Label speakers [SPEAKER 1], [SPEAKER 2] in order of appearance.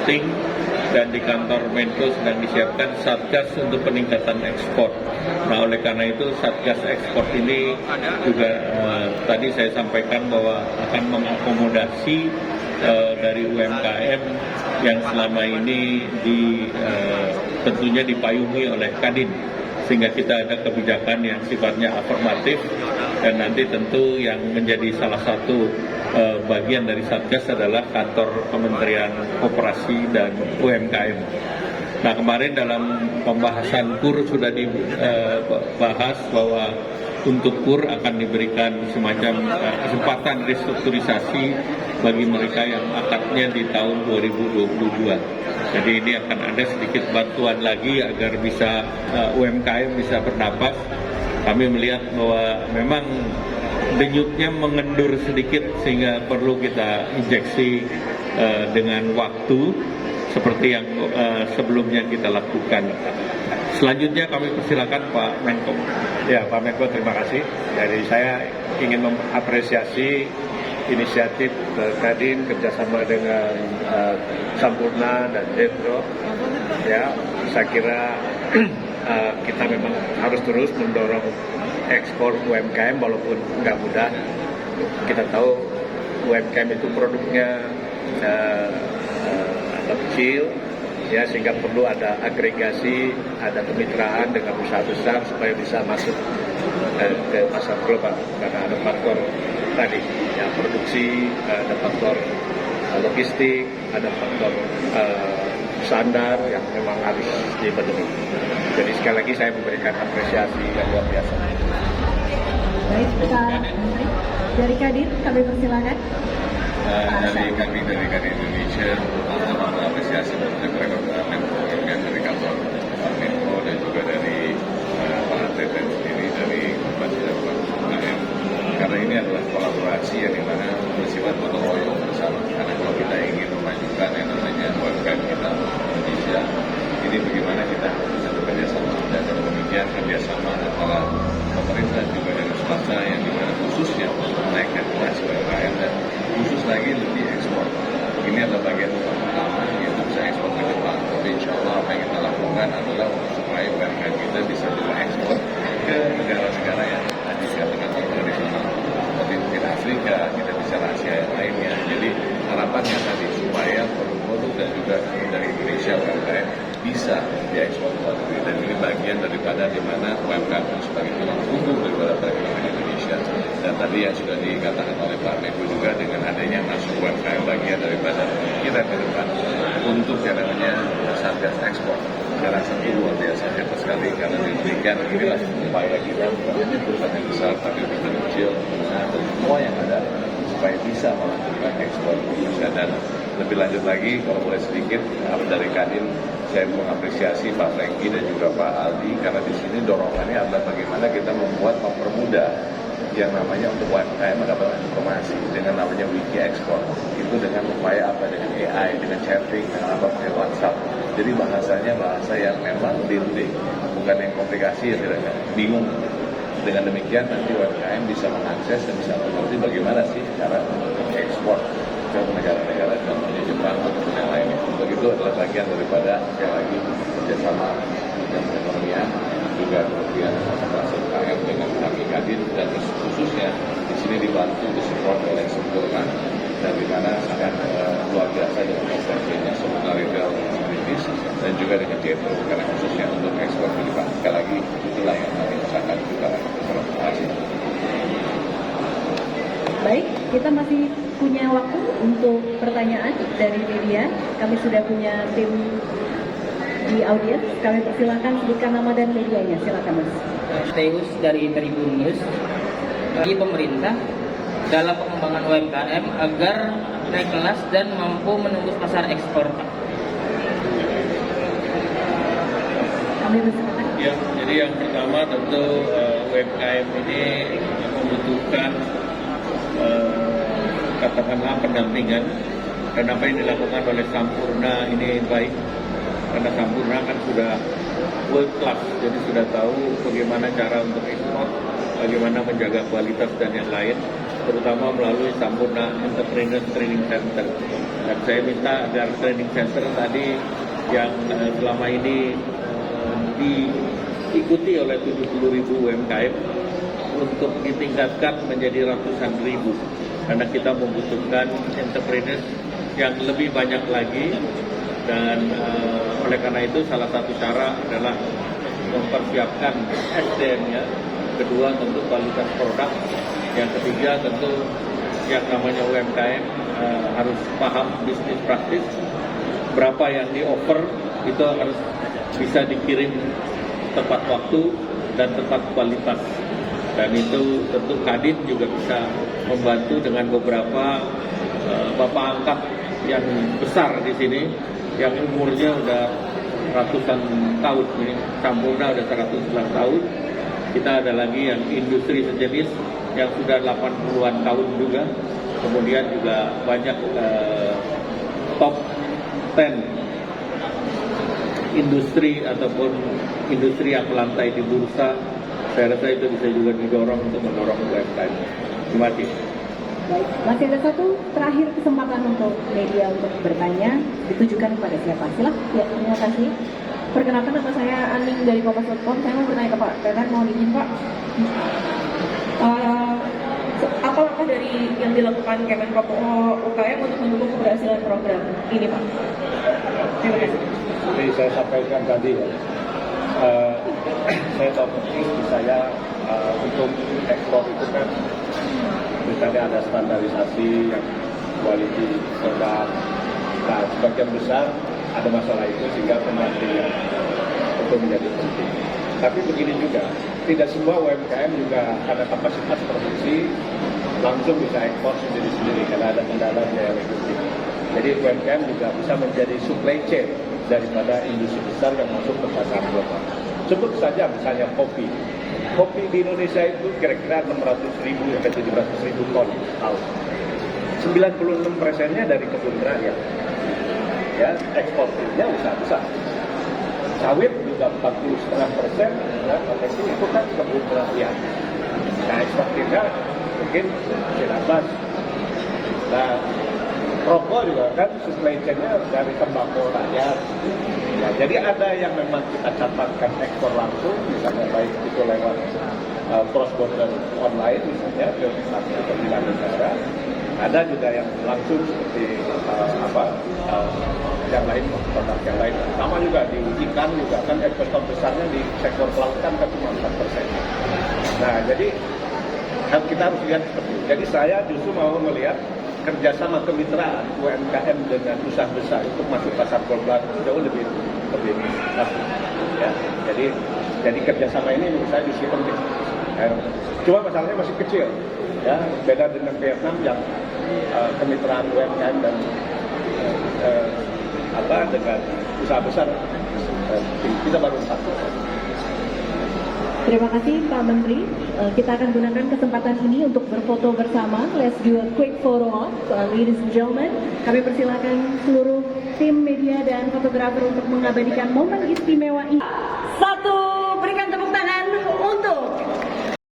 [SPEAKER 1] penting, dan di kantor Menko sedang disiapkan Satgas untuk peningkatan ekspor. Nah, oleh karena itu Satgas ekspor ini juga tadi saya sampaikan bahwa akan mengakomodasi dari UMKM yang selama ini tentunya dipayungi oleh Kadin, sehingga kita ada kebijakan yang sifatnya afirmatif, dan nanti tentu yang menjadi salah satu bagian dari Satgas adalah kantor Kementerian Koperasi dan UMKM. Nah, kemarin dalam pembahasan KUR sudah dibahas bahwa untuk KUR akan diberikan semacam kesempatan restrukturisasi bagi mereka yang akadnya di tahun 2022. Jadi ini akan ada sedikit bantuan lagi agar bisa UMKM bisa bernapas. Kami melihat bahwa memang denyutnya mengendur sedikit, sehingga perlu kita injeksi dengan waktu seperti yang sebelumnya kita lakukan. Selanjutnya kami persilakan Pak Menko.
[SPEAKER 2] Ya, Pak Menko, terima kasih. Jadi saya ingin mengapresiasi inisiatif Kadin kerjasama dengan Sampurna dan Jetro. Ya, saya kira kita memang harus terus mendorong ekspor UMKM walaupun nggak mudah. Kita tahu UMKM itu produknya kecil, ya, sehingga perlu ada agregasi, ada kemitraan dengan usaha besar supaya bisa masuk ke pasar global. Karena ada faktor tadi, ya, produksi, ada faktor logistik, ada faktor standar yang memang harus dipenuhi. Jadi sekali lagi saya memberikan apresiasi yang luar biasa.
[SPEAKER 3] Baik, Pak dari Kadin, kami persilakan.
[SPEAKER 4] Dari kami dari Kadin Indonesia pertama mengapresiasi program Menko dari kantor Menko dan juga dari Pak Atlet sendiri dari Badan UMKM, karena ini adalah kolaborasi yang dimana bersifat gotong royong bersama. Karena kalau kita ingin memajukan yang namanya UMKM kita Indonesia, ini bagaimana kita bisa bekerja sama, dan demikian kerjasama antara pemerintah juga dengan swasta yang dimana khususnya untuk menaikkan kelas UMKM dan khusus lagi lebih ekspor. Ini adalah bagian utama yaitu bisa ekspor ke Jepang. Tapi insya Allah apa yang kita lakukan adalah untuk supaya UMKM kita bisa juga ekspor ke negara-negara yang tadi dikatakan tradisional seperti mungkin Afrika, kita bicara Asia yang lainnya. Jadi harapannya tadi supaya produk-produk dan juga dari Indonesia UMKM bisa diekspor ke luar negeri, dan ini bagian daripada di mana UMKM itu sebagai tulang punggung daripada perekonomian Indonesia. Dan tadi yang sudah dikatakan oleh Pak Menko juga, dengan adanya masuk UMKM bagian daripada kita ke depan untuk yang namanya Satgas ekspor. Saya rasa itu luar biasa hebat sekali, karena demikian inilah upaya kita bukan yang besar tapi bukan kecil, dan semua yang ada supaya bisa melakukan ekspor Indonesia. Dan lebih lanjut lagi, kalau boleh sedikit dari Kadin, saya mengapresiasi Pak Franky dan juga Pak Aldi, karena di sini dorongannya adalah bagaimana kita mempermudah yang namanya untuk UMKM mendapatkan informasi dengan namanya wiki ekspor. Itu dengan upaya apa? Dengan AI, dengan chatting, dengan apa, pakai WhatsApp. Jadi bahasanya bahasa yang memang real-day, bukan yang komplikasi ya, tidak bingung. Dengan demikian nanti UMKM bisa mengakses dan bisa mengerti bagaimana sih cara ekspor ke negara-negara contohnya Jepang ataupun yang lainnya. Begitu adalah bagian daripada sekali lagi kerjasama dan perekonomian, juga kemudian konsentrasi UMKM dengan kami Kadin, dan khususnya di sini dibantu disupport oleh Sampurna, dan di mana sangat luar biasa dengan konsentrasinya Sampurna Retail Securities dan juga dengan Jetro, karena khususnya untuk ekspor ke Jepang. Sekali lagi itulah yang kami rasakan juga. Terima kasih.
[SPEAKER 3] Baik, kita masih punya waktu untuk pertanyaan dari media. Kami sudah punya tim di audiens. Kami persilakan sebutkan nama dan medianya. Silakan, Mas.
[SPEAKER 5] Teus dari Tribun News. Bagi pemerintah dalam pengembangan UMKM agar naik kelas dan mampu menembus pasar ekspor.
[SPEAKER 3] Kami persilakan.
[SPEAKER 1] Ya, jadi yang pertama tentu UMKM ini membutuhkan katakanlah pendampingan, dan apa yang dilakukan oleh Sampurna ini baik, karena Sampurna kan sudah world class, jadi sudah tahu bagaimana cara untuk ekspor, bagaimana menjaga kualitas dan yang lain. terutama melalui Sampurna Entrepreneur Training Center. Dan saya minta agar training center tadi yang selama ini diikuti oleh 70.000 UMKM untuk ditingkatkan menjadi ratusan ribu. Karena kita membutuhkan entrepreneurs yang lebih banyak lagi, dan oleh karena itu salah satu cara adalah mempersiapkan SDM-nya, kedua tentu kualitas produk, yang ketiga tentu yang namanya UMKM harus paham bisnis praktis, berapa yang di-offer itu harus bisa dikirim tepat waktu dan tepat kualitas. Dan itu tentu Kadin juga bisa membantu dengan beberapa bapak angkat yang besar di sini, yang umurnya udah ratusan tahun. Ini Sampurna udah 111 tahun. Kita ada lagi yang industri sejenis yang sudah 80-an tahun juga. Kemudian juga banyak top 10 industri ataupun industri yang melantai di bursa. Saya rasa itu bisa juga didorong untuk mendorong UMKM. Terima kasih.
[SPEAKER 3] Baik, masih ada satu terakhir kesempatan untuk media untuk bertanya, ditujukan kepada siapa? Silakan. Ya, terima kasih. Perkenalkan, nama saya Aning dari Kompas.com. Saya mau bertanya ke Pak Teten, mohon izin Pak. Apa langkah dari yang dilakukan Kemenko UKM untuk mendukung keberhasilan program ini Pak? Terima kasih.
[SPEAKER 2] Seperti saya sampaikan tadi ya, saya tahu persis di saya untuk ekspor itu kan misalnya ada standarisasi yang quality produk. Nah, sebagian besar ada masalah itu sehingga pemandian itu menjadi penting. Tapi begini juga, tidak semua UMKM juga ada kapasitas produksi langsung bisa ekspor sendiri-sendiri karena ada kendala biaya logistik. Jadi UMKM juga bisa menjadi supply chain daripada industri besar yang masuk ke pasar global. Sebut saja misalnya kopi. Kopi di Indonesia itu kira-kira 600.000 sampai 700.000 ton tahun. 96%-nya dari kebun raya. Ya, ekspornya usaha besar. Sawit juga 40,5%, ya, itu kan kebun raya. Nah, ekspornya mungkin silabas. Nah, rokok juga kan supply chain-nya dari tembakau rakyat. Ya, jadi ada yang memang kita catatkan ekspor langsung, misalnya baik itu lewat cross border online misalnya ke satu ke 9 negara. Ada juga yang langsung seperti yang lain, produk yang lain. Sama juga di ikan juga kan ekspor besarnya di sektor kelautan kan cuma 4%. Nah, jadi kita harus lihat seperti itu. Jadi saya justru mau melihat kerjasama kemitraan UMKM dengan usaha besar untuk masuk pasar global jauh lebih bagus. Ya, jadi kerjasama ini menurut saya justru penting. Cuma masalahnya masih kecil. Ya, beda dengan Vietnam yang kemitraan UMKM dan dengan usaha besar kita baru 4%.
[SPEAKER 3] Terima kasih Pak Menteri. Kita akan gunakan kesempatan ini untuk berfoto bersama. Let's do a quick photo op, ladies and gentlemen. Kami persilakan seluruh tim media dan fotografer untuk mengabadikan momen istimewa ini.